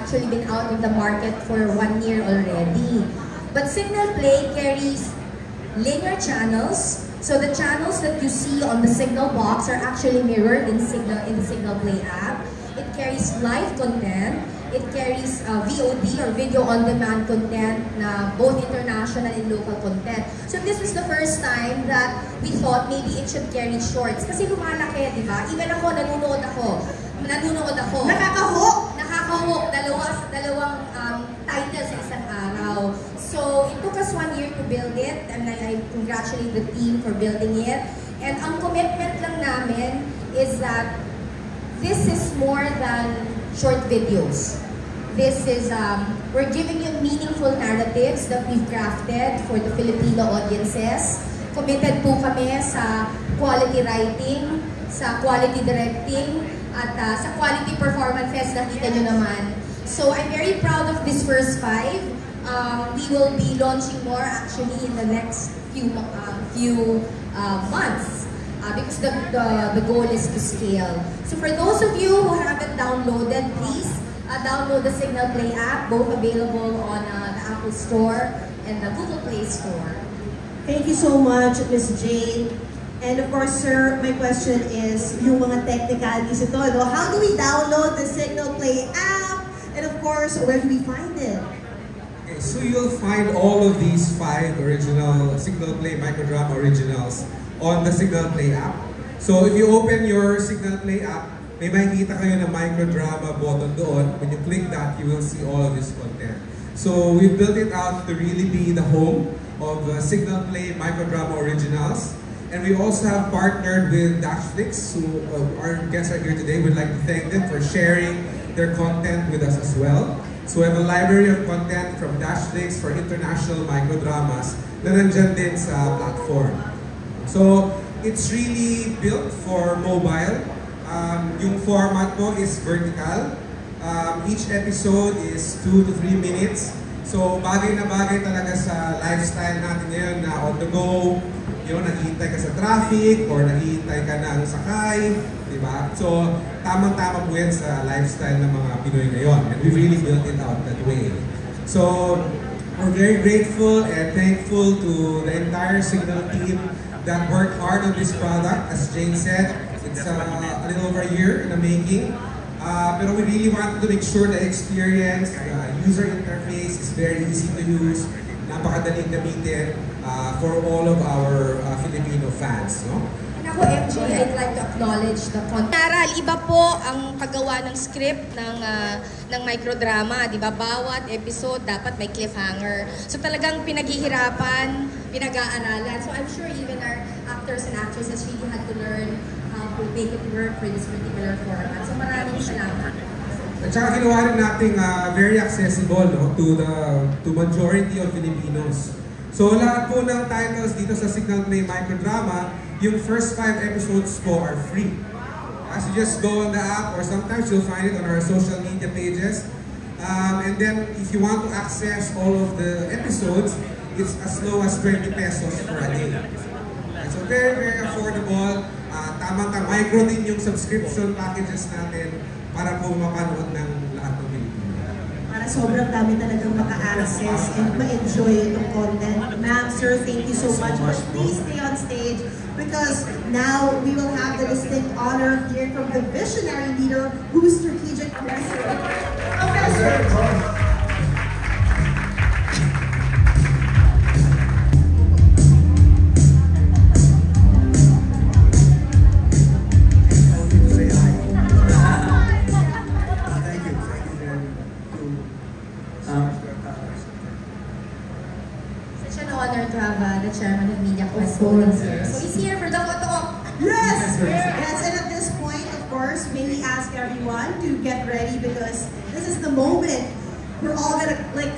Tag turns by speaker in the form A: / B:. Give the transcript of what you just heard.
A: actually been out in the market for 1 year already. But Signal Play carries linear channels. So the channels that you see on the Signal box are actually mirrored in the Signal Play app. It carries live content. It carries VOD or video on demand content na both international and local content. So this was the first time that we thought maybe it should carry shorts. Kasi lumalaki, di ba? Even ako, nanonood ako. Nakaka-hook. Dalawang titles sa isang araw. So it took us 1 year to build it, and I congratulate the team for building it. And ang commitment lang namin is that this is more than short videos. This is, we're giving you meaningful narratives that we've crafted for the Filipino audiences. Committed po kami sa quality writing, sa quality directing, at sa quality performances, nakita nyo naman. So I'm very proud of this first 5. We will be launching more actually in the next few months. Because the goal is to scale. So for those of you who haven't downloaded, please download the Signal Play app, both available on the Apple Store and the Google Play Store.
B: Thank you so much, Ms. Jane. And of course, sir, my question is yung mga technicalities ito. No? How do we download the Signal Play app? And of course, where do we find it?
C: Okay, so you'll find all of these 5 original Signal Play microdrama originals on the Signal Play app. So if you open your Signal Play app, may makikita kayo na microdrama button doon. When you click that, you will see all of this content. So we built it out to really be the home of Signal Play microdrama originals. And we also have partnered with Dashflix, who our guests are here today. We'd like to thank them for sharing their content with us as well. So we have a library of content from Dashflix for international microdramas na nandyan din sa platform. So, it's really built for mobile. Yung format mo is vertical. Each episode is 2 to 3 minutes. So, bagay na bagay talaga sa lifestyle natin ngayon na on the go. Naghihintay ka sa traffic or naghihintay ka ng sakay. Diba? So, tamang-tama po yan sa lifestyle ng mga Pinoy ngayon. And we really built it out that way. So, we're very grateful and thankful to the entire Signal team that worked hard on this product. As Jane said, it's a little over a year in the making. Pero we really wanted to make sure the experience, the user interface is very easy to use, napakadaling gamitin for all of our Filipino fans. No?
A: Ako, MJ, I'd like to acknowledge the content. Taral, iba po ang paggawa ng script ng microdrama, di ba? Bawat episode dapat may cliffhanger. So talagang pinaghihirapan, pinag-aaralan. So I'm sure even our actors and actresses really had to learn how to make it work for this particular format. So maraming salamat.
C: At saka ginawa rin natin very accessible, no, to majority of Filipinos. So lahat po ng titles dito sa Signal Play microdrama, yung first 5 episodes po are free. As you just go on the app, or sometimes you'll find it on our social media pages. And then if you want to access all of the episodes, it's as low as 20 pesos for a day. So very, very affordable. Tamang-tama, micro din yung subscription packages natin para po mapanood ng lahat ng Pilipino.
B: Para sobrang dami talagang maka-access and ma-enjoy itong content. Ma'am, sir, thank you so much. But please stay on stage because now we will have the distinct honor of hearing from the visionary leader whose strategic professor.
A: Such an honor to have the chairman of Media Quest holding here. So he's here for the photo op.
B: Yes! Yes, and at this point, of course, may we ask everyone to get ready because this is the moment we're all gonna like